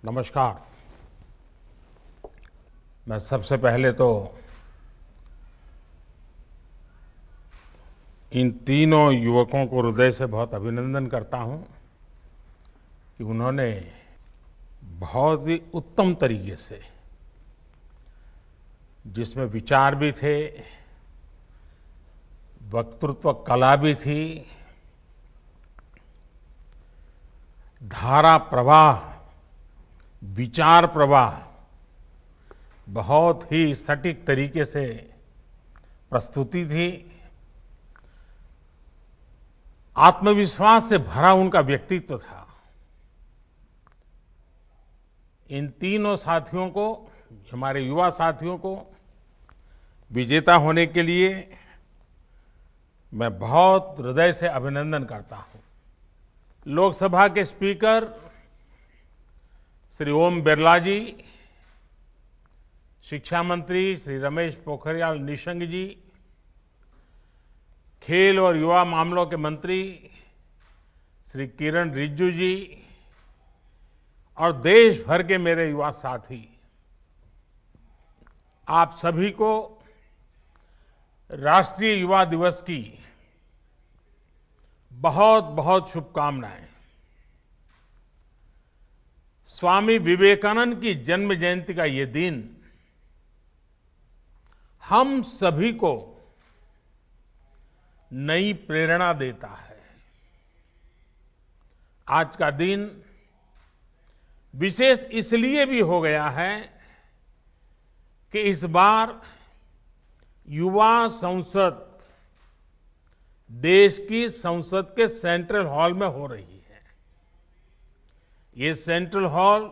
नमस्कार। मैं सबसे पहले तो इन तीनों युवकों को हृदय से बहुत अभिनंदन करता हूं कि उन्होंने बहुत ही उत्तम तरीके से, जिसमें विचार भी थे, वक्तृत्व कला भी थी, धारा प्रवाह, विचार प्रवाह बहुत ही सटीक तरीके से प्रस्तुति थी। आत्मविश्वास से भरा उनका व्यक्तित्व था। इन तीनों साथियों को, हमारे युवा साथियों को विजेता होने के लिए मैं बहुत हृदय से अभिनंदन करता हूं। लोकसभा के स्पीकर श्री ओम बिरला जी, शिक्षा मंत्री श्री रमेश पोखरियाल निशंक जी, खेल और युवा मामलों के मंत्री श्री किरण रिजिजू जी और देश भर के मेरे युवा साथी, आप सभी को राष्ट्रीय युवा दिवस की बहुत बहुत शुभकामनाएं। स्वामी विवेकानंद की जन्म जयंती का ये दिन हम सभी को नई प्रेरणा देता है। आज का दिन विशेष इसलिए भी हो गया है कि इस बार युवा संसद देश की संसद के सेंट्रल हॉल में हो रही है। ये सेंट्रल हॉल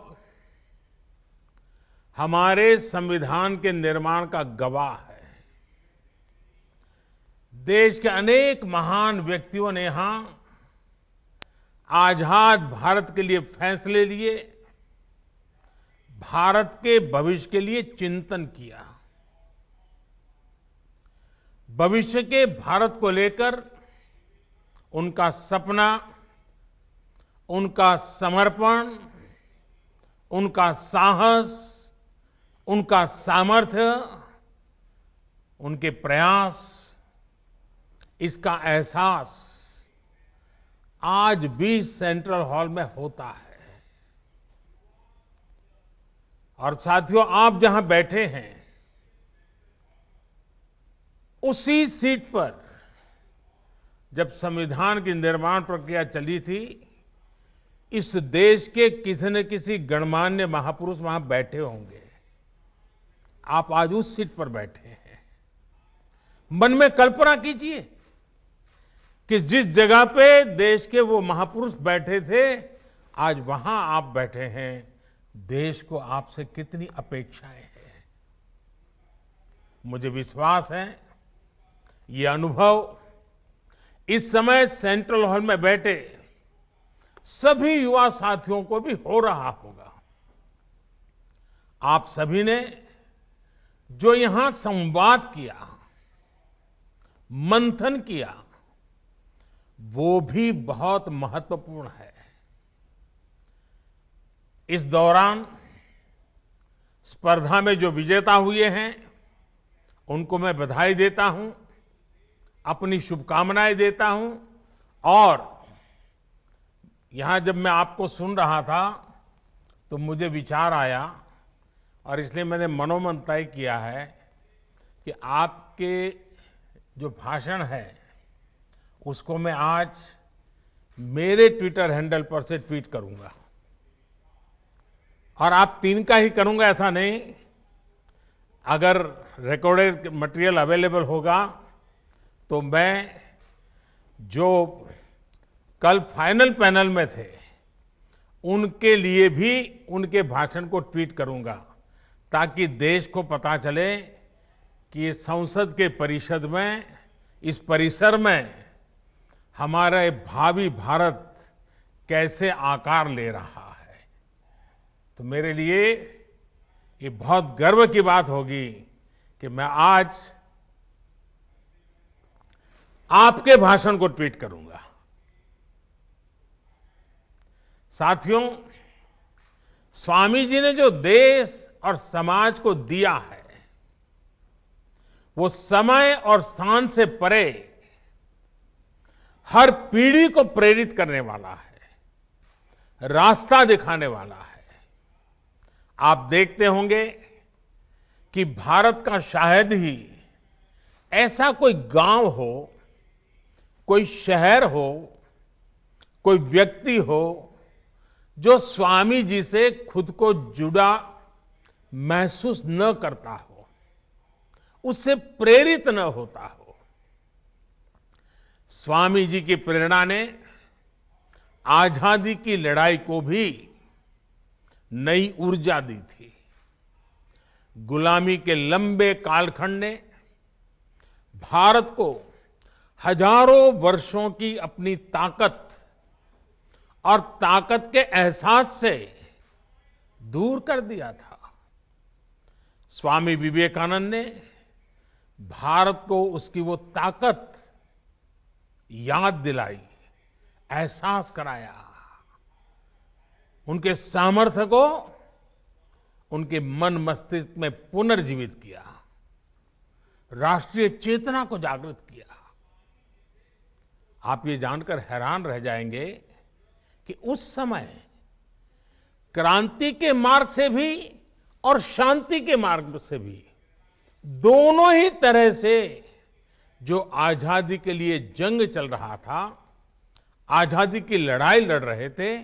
हमारे संविधान के निर्माण का गवाह है। देश के अनेक महान व्यक्तियों ने यहां आजाद भारत के लिए फैसले लिए, भारत के भविष्य के लिए चिंतन किया। भविष्य के भारत को लेकर उनका सपना, उनका समर्पण, उनका साहस, उनका सामर्थ्य, उनके प्रयास, इसका एहसास आज भी सेंट्रल हॉल में होता है। और साथियों, आप जहां बैठे हैं उसी सीट पर जब संविधान की निर्माण प्रक्रिया चली थी, इस देश के किसी न किसी गणमान्य महापुरुष वहां बैठे होंगे। आप आज उस सीट पर बैठे हैं। मन में कल्पना कीजिए कि जिस जगह पे देश के वो महापुरुष बैठे थे, आज वहां आप बैठे हैं। देश को आपसे कितनी अपेक्षाएं हैं। मुझे विश्वास है ये अनुभव इस समय सेंट्रल हॉल में बैठे सभी युवा साथियों को भी हो रहा होगा। आप सभी ने जो यहां संवाद किया, मंथन किया, वो भी बहुत महत्वपूर्ण है। इस दौरान स्पर्धा में जो विजेता हुए हैं उनको मैं बधाई देता हूं, अपनी शुभकामनाएं देता हूं। और यहां जब मैं आपको सुन रहा था तो मुझे विचार आया और इसलिए मैंने मनोमन तय किया है कि आपके जो भाषण है उसको मैं आज मेरे ट्विटर हैंडल पर से ट्वीट करूंगा। और आप तीन का ही करूंगा ऐसा नहीं, अगर रिकॉर्डेड मटेरियल अवेलेबल होगा तो मैं जो कल फाइनल पैनल में थे उनके लिए भी उनके भाषण को ट्वीट करूंगा, ताकि देश को पता चले कि संसद के परिषद में, इस परिसर में हमारे भावी भारत कैसे आकार ले रहा है। तो मेरे लिए ये बहुत गर्व की बात होगी कि मैं आज आपके भाषण को ट्वीट करूंगा। साथियों, स्वामी जी ने जो देश और समाज को दिया है, वो समय और स्थान से परे हर पीढ़ी को प्रेरित करने वाला है, रास्ता दिखाने वाला है। आप देखते होंगे कि भारत का शायद ही ऐसा कोई गांव हो, कोई शहर हो, कोई व्यक्ति हो जो स्वामी जी से खुद को जुड़ा महसूस न करता हो, उससे प्रेरित न होता हो। स्वामी जी की प्रेरणा ने आजादी की लड़ाई को भी नई ऊर्जा दी थी। गुलामी के लंबे कालखंड ने भारत को हजारों वर्षों की अपनी ताकत और ताकत के एहसास से दूर कर दिया था। स्वामी विवेकानंद ने भारत को उसकी वो ताकत याद दिलाई, एहसास कराया, उनके सामर्थ्य को उनके मन मस्तिष्क में पुनर्जीवित किया, राष्ट्रीय चेतना को जागृत किया। आप ये जानकर हैरान रह जाएंगे कि उस समय क्रांति के मार्ग से भी और शांति के मार्ग से भी, दोनों ही तरह से जो आजादी के लिए जंग चल रहा था, आजादी की लड़ाई लड़ रहे थे,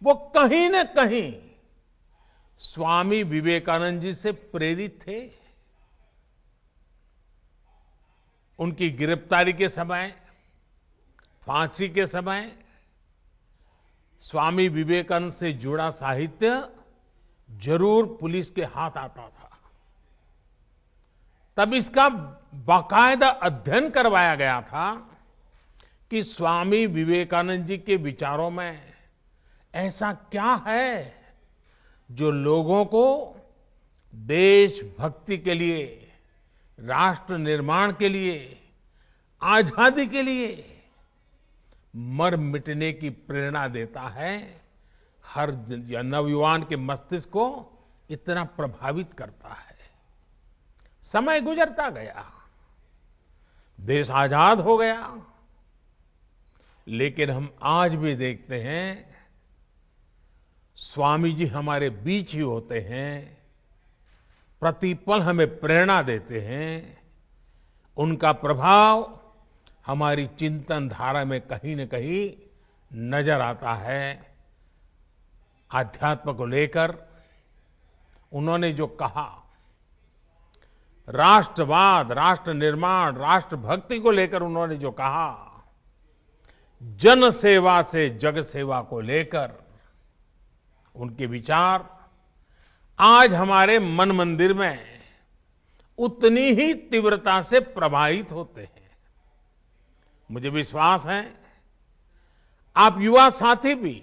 वो कहीं न कहीं स्वामी विवेकानंद जी से प्रेरित थे। उनकी गिरफ्तारी के समय, फांसी के समय स्वामी विवेकानंद से जुड़ा साहित्य जरूर पुलिस के हाथ आता था। तब इसका बाकायदा अध्ययन करवाया गया था कि स्वामी विवेकानंद जी के विचारों में ऐसा क्या है जो लोगों को देशभक्ति के लिए, राष्ट्र निर्माण के लिए, आजादी के लिए मर मिटने की प्रेरणा देता है, हर नवयुवान के मस्तिष्क को इतना प्रभावित करता है। समय गुजरता गया, देश आजाद हो गया, लेकिन हम आज भी देखते हैं स्वामी जी हमारे बीच ही होते हैं, प्रतिपल हमें प्रेरणा देते हैं। उनका प्रभाव हमारी चिंतन धारा में कहीं न कहीं नजर आता है। आध्यात्म को लेकर उन्होंने जो कहा, राष्ट्रवाद, राष्ट्र निर्माण, राष्ट्रभक्ति को लेकर उन्होंने जो कहा, जन सेवा से जग सेवा को लेकर उनके विचार आज हमारे मन मंदिर में उतनी ही तीव्रता से प्रभावित होते हैं। मुझे विश्वास है आप युवा साथी भी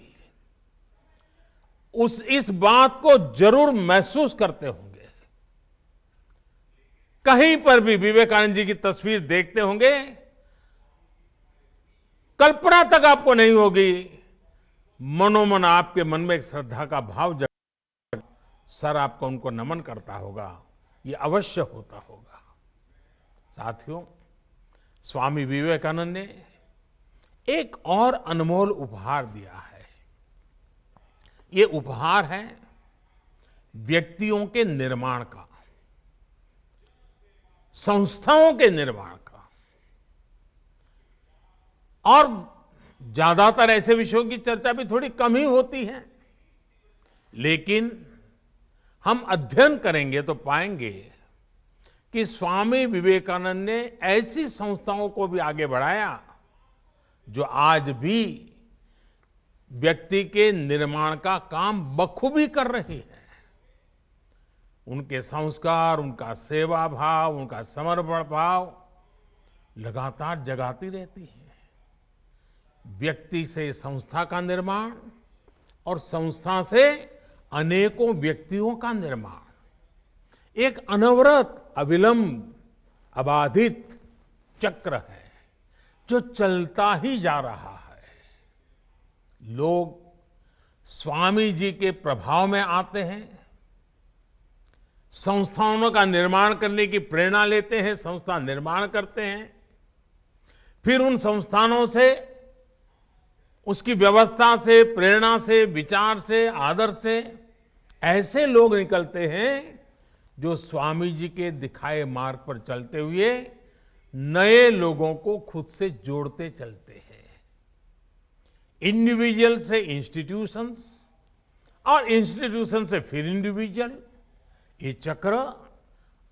इस बात को जरूर महसूस करते होंगे। कहीं पर भी विवेकानंद जी की तस्वीर देखते होंगे, कल्पना तक आपको नहीं होगी, मनोमन आपके मन में एक श्रद्धा का भाव जग, सर आपको उनको नमन करता होगा, ये अवश्य होता होगा। साथियों, स्वामी विवेकानंद ने एक और अनमोल उपहार दिया है। ये उपहार है व्यक्तियों के निर्माण का, संस्थाओं के निर्माण का। और ज्यादातर ऐसे विषयों की चर्चा भी थोड़ी कम ही होती है, लेकिन हम अध्ययन करेंगे तो पाएंगे कि स्वामी विवेकानंद ने ऐसी संस्थाओं को भी आगे बढ़ाया जो आज भी व्यक्ति के निर्माण का काम बखूबी कर रही है। उनके संस्कार, उनका सेवा भाव, उनका समर्पण भाव लगातार जगाती रहती है। व्यक्ति से संस्था का निर्माण और संस्था से अनेकों व्यक्तियों का निर्माण एक अनवरत, अविलंब, अबाधित चक्र है जो चलता ही जा रहा है। लोग स्वामी जी के प्रभाव में आते हैं, संस्थानों का निर्माण करने की प्रेरणा लेते हैं, संस्था निर्माण करते हैं, फिर उन संस्थानों से, उसकी व्यवस्था से, प्रेरणा से, विचार से, आदर्श से ऐसे लोग निकलते हैं जो स्वामी जी के दिखाए मार्ग पर चलते हुए नए लोगों को खुद से जोड़ते चलते हैं। इंडिविजुअल से इंस्टीट्यूशंस और इंस्टीट्यूशन से फिर इंडिविजुअल, ये चक्र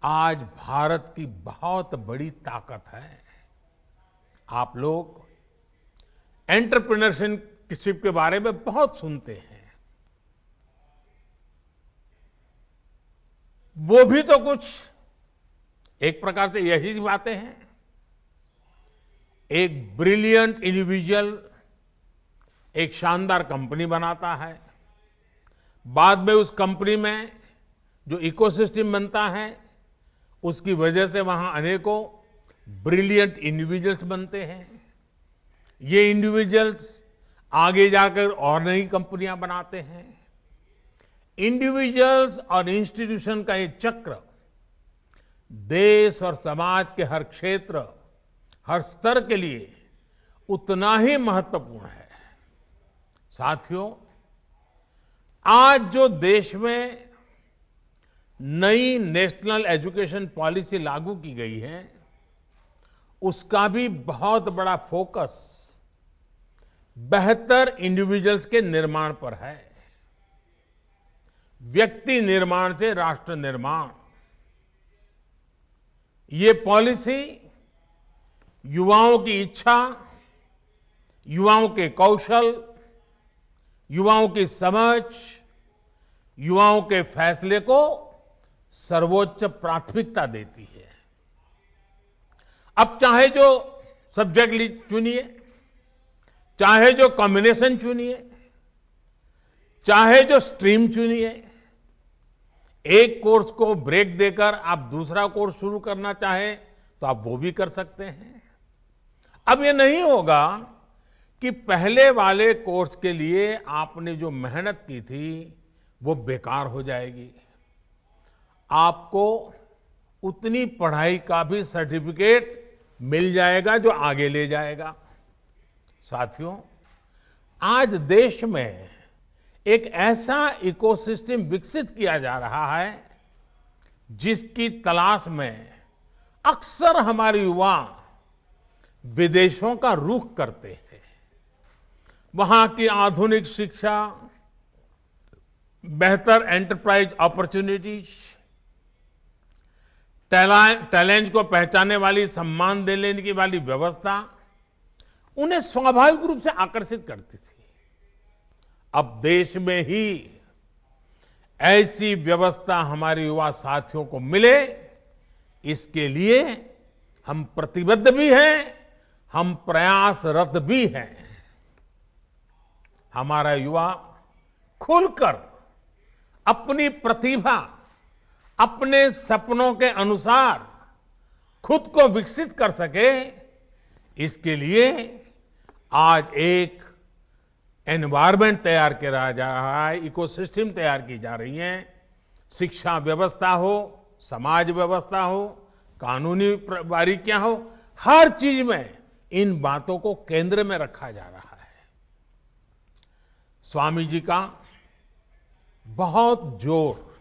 आज भारत की बहुत बड़ी ताकत है। आप लोग एंटरप्रेन्योरशिप के बारे में बहुत सुनते हैं। वो भी तो कुछ एक प्रकार से यही बातें हैं। एक ब्रिलियंट इंडिविजुअल एक शानदार कंपनी बनाता है, बाद में उस कंपनी में जो इकोसिस्टम बनता है, उसकी वजह से वहां अनेकों ब्रिलियंट इंडिविजुअल्स बनते हैं। ये इंडिविजुअल्स आगे जाकर और नई कंपनियां बनाते हैं। इंडिविजुअल्स और इंस्टीट्यूशन का ये चक्र देश और समाज के हर क्षेत्र, हर स्तर के लिए उतना ही महत्वपूर्ण है। साथियों, आज जो देश में नई नेशनल एजुकेशन पॉलिसी लागू की गई है, उसका भी बहुत बड़ा फोकस बेहतर इंडिविजुअल्स के निर्माण पर है। व्यक्ति निर्माण से राष्ट्र निर्माण, ये पॉलिसी युवाओं की इच्छा, युवाओं के कौशल, युवाओं की समझ, युवाओं के फैसले को सर्वोच्च प्राथमिकता देती है। अब चाहे जो सब्जेक्ट चुनिए, चाहे जो कॉम्बिनेशन चुनिए, चाहे जो स्ट्रीम चुनिए, एक कोर्स को ब्रेक देकर आप दूसरा कोर्स शुरू करना चाहें तो आप वो भी कर सकते हैं। अब ये नहीं होगा कि पहले वाले कोर्स के लिए आपने जो मेहनत की थी वो बेकार हो जाएगी। आपको उतनी पढ़ाई का भी सर्टिफिकेट मिल जाएगा जो आगे ले जाएगा। साथियों, आज देश में एक ऐसा इकोसिस्टम विकसित किया जा रहा है जिसकी तलाश में अक्सर हमारे युवा विदेशों का रुख करते थे। वहां की आधुनिक शिक्षा, बेहतर एंटरप्राइज अपॉर्चुनिटीज, टैलेंट को पहचानने वाली, सम्मान देने की वाली व्यवस्था उन्हें स्वाभाविक रूप से आकर्षित करती थी। अब देश में ही ऐसी व्यवस्था हमारे युवा साथियों को मिले, इसके लिए हम प्रतिबद्ध भी हैं, हम प्रयासरत भी हैं। हमारा युवा खुलकर अपनी प्रतिभा, अपने सपनों के अनुसार खुद को विकसित कर सके, इसके लिए आज एक एनवायरनमेंट तैयार किया जा रहा है, इकोसिस्टम तैयार की जा रही है। शिक्षा व्यवस्था हो, समाज व्यवस्था हो, कानूनी बारीकियां हो, हर चीज में इन बातों को केंद्र में रखा जा रहा है। स्वामी जी का बहुत जोर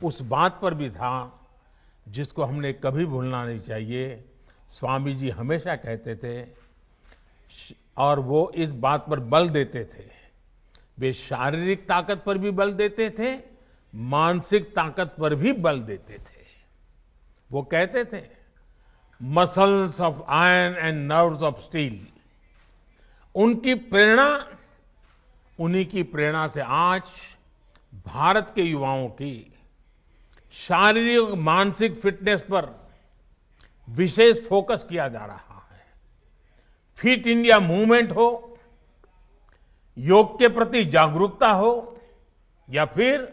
उस बात पर भी था जिसको हमने कभी भूलना नहीं चाहिए। स्वामी जी हमेशा कहते थे और वो इस बात पर बल देते थे, वे शारीरिक ताकत पर भी बल देते थे, मानसिक ताकत पर भी बल देते थे। वो कहते थे, muscles of iron and nerves of steel. उनकी प्रेरणा, उन्हीं की प्रेरणा से आज भारत के युवाओं की शारीरिक और मानसिक फिटनेस पर विशेष फोकस किया जा रहा है। फिट इंडिया मूवमेंट हो, योग के प्रति जागरूकता हो, या फिर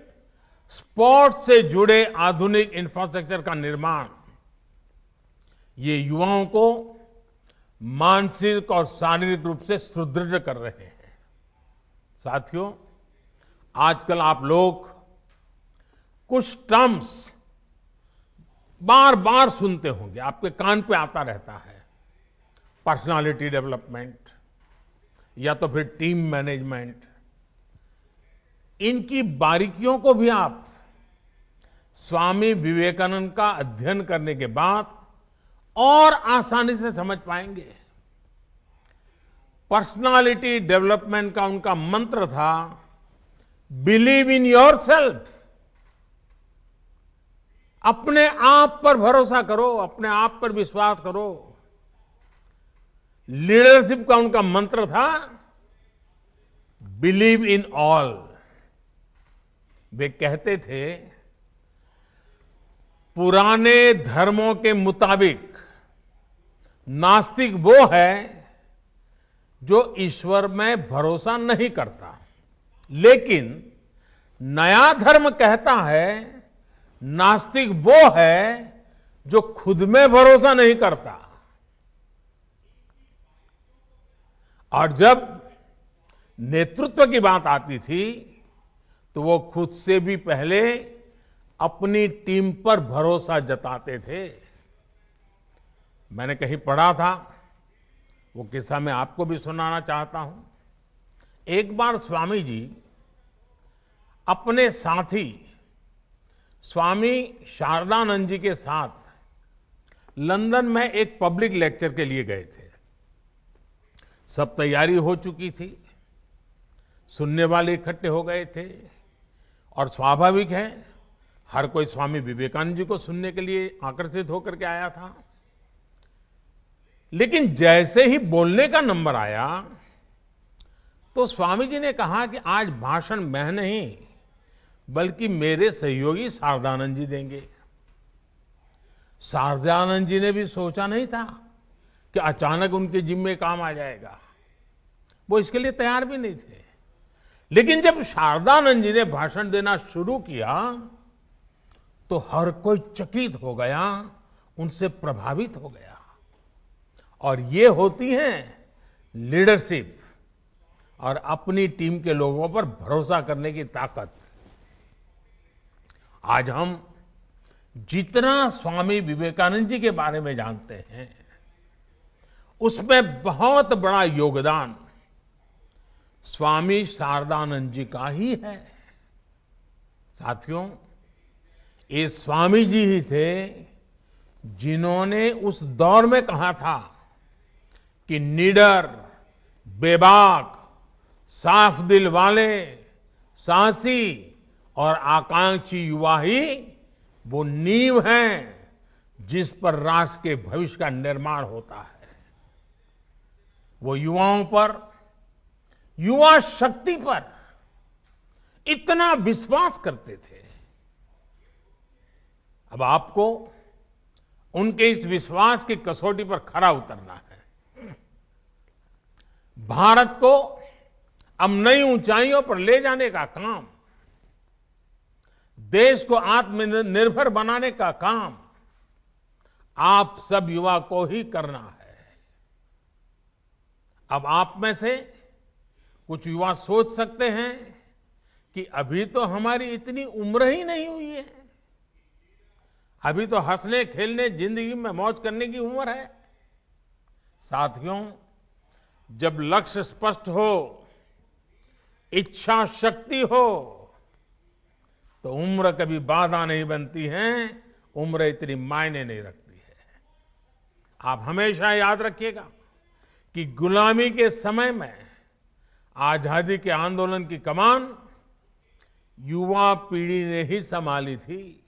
स्पोर्ट्स से जुड़े आधुनिक इंफ्रास्ट्रक्चर का निर्माण, ये युवाओं को मानसिक और शारीरिक रूप से सुदृढ़ कर रहे हैं। साथियों, आजकल आप लोग कुछ टर्म्स बार बार सुनते होंगे, आपके कान पे आता रहता है। पर्सनालिटी डेवलपमेंट या तो फिर टीम मैनेजमेंट। इनकी बारीकियों को भी आप स्वामी विवेकानंद का अध्ययन करने के बाद और आसानी से समझ पाएंगे। पर्सनालिटी डेवलपमेंट का उनका मंत्र था, बिलीव इन योरसेल्फ। अपने आप पर भरोसा करो, अपने आप पर विश्वास करो। लीडरशिप का उनका मंत्र था, बिलीव इन ऑल। वे कहते थे, पुराने धर्मों के मुताबिक नास्तिक वो है जो ईश्वर में भरोसा नहीं करता, लेकिन नया धर्म कहता है नास्तिक वो है जो खुद में भरोसा नहीं करता। और जब नेतृत्व की बात आती थी तो वो खुद से भी पहले अपनी टीम पर भरोसा जताते थे। मैंने कहीं पढ़ा था, वो किस्सा मैं आपको भी सुनाना चाहता हूं। एक बार स्वामी जी अपने साथी स्वामी शारदानंद जी के साथ लंदन में एक पब्लिक लेक्चर के लिए गए थे। सब तैयारी हो चुकी थी, सुनने वाले इकट्ठे हो गए थे और स्वाभाविक है हर कोई स्वामी विवेकानंद जी को सुनने के लिए आकर्षित होकर के आया था। लेकिन जैसे ही बोलने का नंबर आया तो स्वामी जी ने कहा कि आज भाषण मैं नहीं बल्कि मेरे सहयोगी शारदानंद जी देंगे। शारदानंद जी ने भी सोचा नहीं था कि अचानक उनके जिम्मे काम आ जाएगा। वो इसके लिए तैयार भी नहीं थे। लेकिन जब शारदानंद जी ने भाषण देना शुरू किया तो हर कोई चकित हो गया, उनसे प्रभावित हो गया। और ये होती है लीडरशिप और अपनी टीम के लोगों पर भरोसा करने की ताकत। आज हम जितना स्वामी विवेकानंद जी के बारे में जानते हैं, उसमें बहुत बड़ा योगदान स्वामी शारदानंद जी का ही है। साथियों, ये स्वामी जी ही थे जिन्होंने उस दौर में कहा था कि निडर, बेबाक, साफ दिल वाले, साहसी और आकांक्षी युवा ही वो नींव हैं जिस पर राष्ट्र के भविष्य का निर्माण होता है। वो युवाओं पर, युवा शक्ति पर इतना विश्वास करते थे। अब आपको उनके इस विश्वास की कसौटी पर खरा उतरना है। भारत को अब नई ऊंचाइयों पर ले जाने का काम, देश को आत्मनिर्भर बनाने का काम आप सब युवा को ही करना है। अब आप में से कुछ युवा सोच सकते हैं कि अभी तो हमारी इतनी उम्र ही नहीं हुई है, अभी तो हंसने खेलने जिंदगी में मौज करने की उम्र है। साथियों, जब लक्ष्य स्पष्ट हो, इच्छा शक्ति हो, तो उम्र कभी बाधा नहीं बनती है, उम्र इतनी मायने नहीं रखती है। आप हमेशा याद रखिएगा कि गुलामी के समय में आजादी के आंदोलन की कमान युवा पीढ़ी ने ही संभाली थी।